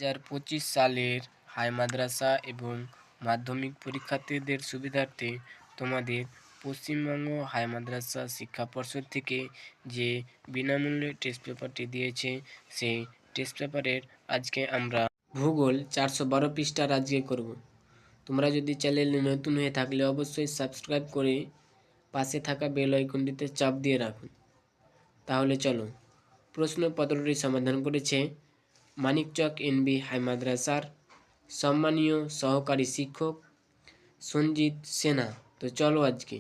2025 সালের হাই মাদ্রাসা এবং মাধ্যমিক পরীক্ষার্থীদের সুবিধার্থে তোমাদের পশ্চিমবঙ্গ হাই মাদ্রাসা শিক্ষা পর্ষদ থেকে যে বিনামূল্যে টেস্ট পেপারটি দিয়েছে, সেই টেস্ট পেপারের আজকে আমরা ভূগোল 412 পৃষ্ঠার আজকে করব। তোমরা যদি চ্যানেলে নতুন হয়ে থাকলে অবশ্যই সাবস্ক্রাইব করে পাশে থাকা বেল আইকনটিতে চাপ দিয়ে রাখুন। তাহলে চলো, প্রশ্নপত্রটি সমাধান করেছে মানিকচক এনবি হাই মাদ্রাসার সম্মানীয় সহকারী শিক্ষক সঞ্জিত সেনা। তো চলো আজকে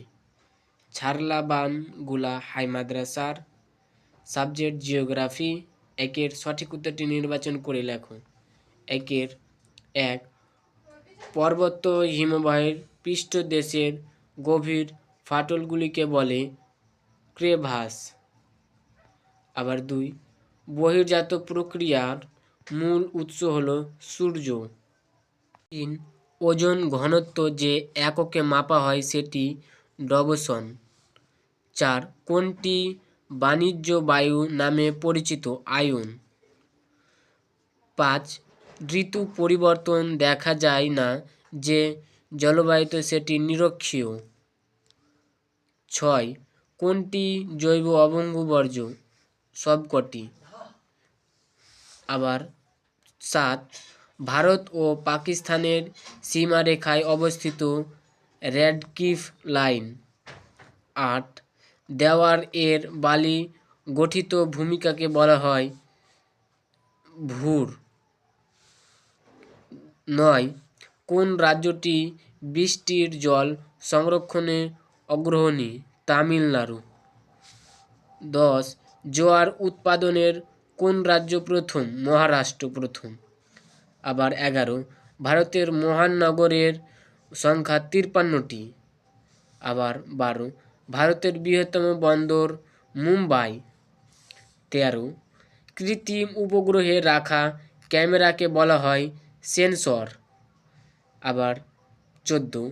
ছারলাবানগুলা হাই মাদ্রাসার সাবজেক্ট জিওগ্রাফি একের সঠিক উত্তরটি নির্বাচন করে লেখো। একের 1, পর্বত হিমবাহের পৃষ্ঠদেশের গভীর ফাটলগুলিকে বলে ক্রেভাস। আবার 2, বহির্জাত প্রক্রিয়ার মূল উৎস হল সূর্য। 3, ওজন ঘনত্ব যে এককে মাপা হয় সেটি ডবসন। 4, কোনটি বাণিজ্য বায়ু নামে পরিচিত? আয়ন। 5, ঋতু পরিবর্তন দেখা যায় না যে জলবায়ুতে সেটি নিরক্ষীয়। 6, কোনটি জৈব অবঙ্গ বর্জ্য? সবকটি। আবার 7, ভারত ও পাকিস্তানের সীমারেখায় অবস্থিত রেডক্লিফ লাইন। 8, দেওয়ার এর বালি গঠিত ভূমিকাকে বলা হয় ভূর। 9, কোন রাজ্যটি বৃষ্টির জল সংরক্ষণে অগ্রণী? তামিলনাড়ু। 10, জোয়ার উৎপাদনের কোন রাজ্য প্রথম? মহারাষ্ট্র প্রথম। আবার 11, ভারতের মহানগরের সংখ্যা 53টি। আবার 12, ভারতের বৃহত্তম বন্দর মুম্বাই। 13, কৃত্রিম উপগ্রহে রাখা ক্যামেরাকে বলা হয় সেন্সর। আবার 14,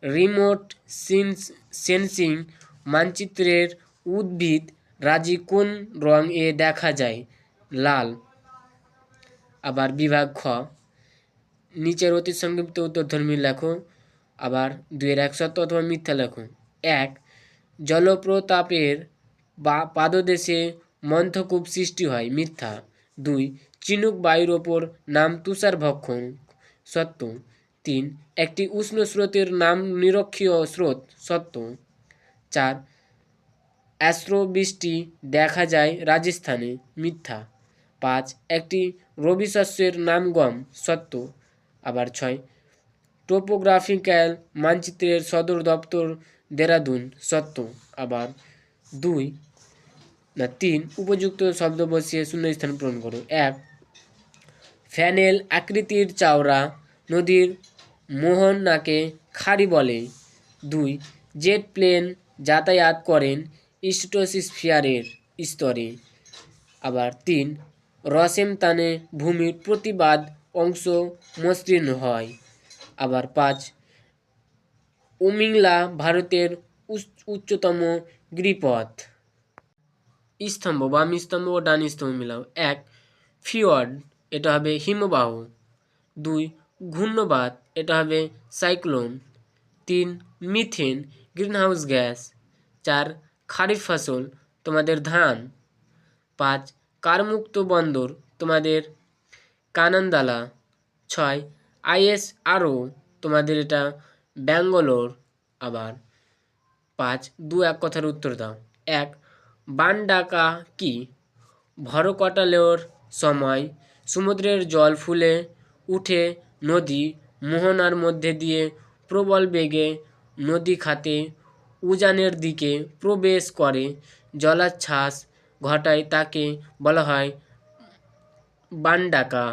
রিমোট সেন্সিং মানচিত্রের উদ্ভিদ রাজি কোন রং এ দেখা যায়? লাল। আবার বিভাগ খ, নিচের অতি সংক্ষিপ্ত উত্তরধর্মী লেখো। আবার 2-এর 1 সত্য অথবা মিথ্যা লেখো। 1, জলপ্রপাতের পাদদেশে মন্থকূপ সৃষ্টি হয়। মিথ্যা। 2, চিনুক বায়ুর ওপর নাম তুষারভক্ষণ। সত্য। 3, একটি উষ্ণ স্রোতের নাম নিরক্ষীয় স্রোত। সত্য। 4, অশ্রুবৃষ্টি দেখা যায় রাজস্থানে। মিথ্যা। 5, একটি রবি শস্যের নাম গম। সত্য। আবার 6, টোপোগ্রাফিক্যাল মানচিত্রের সদর দপ্তর দেরাদুন। সত্য। আবার 3, উপযুক্ত শব্দ বসিয়ে শূন্যস্থান পূরণ করো। 1, ফ্যানেল আকৃতির চওড়া নদীর মোহনাকে খাড়ি বলে। 2, জেট প্লেন যাতায়াত করেন স্ট্রাটোস্ফিয়ারের স্তরে। আবার 3, রসেমতানে ভূমির প্রতিবাদ অংশ মসৃণ হয়। আবার 5, উমিংলা ভারতের উচ্চতম গিরিপথ। স্তম্ভ, বাম স্তম্ভ ও ডান স্তম্ভ মিলাও। 1, ফিওর্ড, এটা হবে হিমবাহ। 2, ঘূর্ণবাত, এটা হবে cyclone. 3, methane, greenhouse gas. 4, kharif ফসল, তোমাদের ধান। 5, কারমুক্ত বন্দর, তোমাদের কানান্দালা। 6, ISRO, তোমাদের এটা ব্যাঙ্গালোর। আবার 5, 2 এক কথার উত্তর দাও। 1, বান ডাকা কি? ভরকটালের সময় সমুদ্রের জল ফুলে উঠে নদী মোহনার মধ্যে দিয়ে প্রবল বেগে নদী খাতে উজানের দিকে প্রবেশ করে জলোচ্ছ্বাস ঘটায়, তাকে বলা হয় বান ডাকা।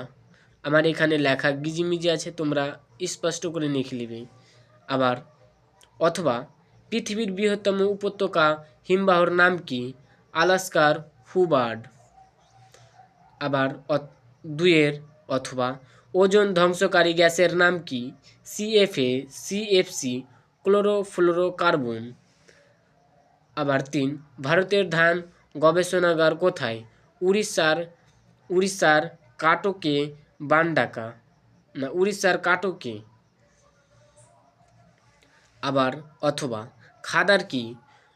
আমার এখানে লেখা গিজিমিজি আছে, তোমরা স্পষ্ট করে লিখে নেবে। আবার অথবা পৃথিবীর বৃহত্তম উপত্যকা হিমবাহর নাম কি? আলাস্কার হুবার্ড। আবার 2-এর অথবা ওজোন ধ্বংসকারী গ্যাসের নাম কি? CFA, CFC, chlorofluorocarbon. আবার 3, ভারতের ধান গবেষণাগার কোথায়? উড়িষ্যার কাটকে। বান ডাকা, না উড়িষ্যার কাটকে। আবার অথবা খাদার কি?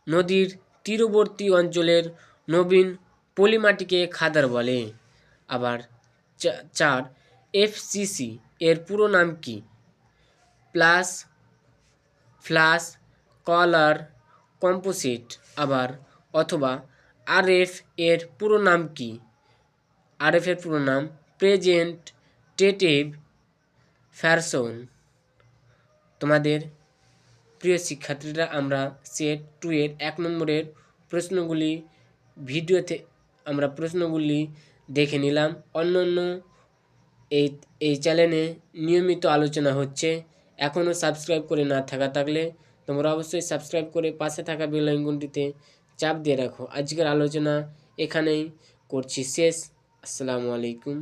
নদীর তীরবর্তী অঞ্চলের নবীন পলিমাটিকে খাদার বলে। আবার 4 এফসিসি এর পুরো নাম কি? প্লাস ফ্লাস কলার কম্পোজিট। আবার অথবা আরএফ এর পুরো নাম কি? আরএফ এর পুরো নাম প্রেজেন্টেটিভ ফ্যাশন। তোমাদের প্রিয় শিক্ষার্থীরা, আমরা সেট 2 এর 1 নম্বরের প্রশ্নগুলি ভিডিওতে আমরা প্রশ্নগুলি দেখে নিলাম। অন্যান্য এই চ্যানেলে নিয়মিত আলোচনা হচ্ছে। এখনও সাবস্ক্রাইব করে না থাকলে তোমরা অবশ্যই সাবস্ক্রাইব করে পাশে থাকা বেল আইকনটিতে চাপ দিয়ে রাখো। আজকের আলোচনা এখানেই করছি শেষ। আসসালামু আলাইকুম।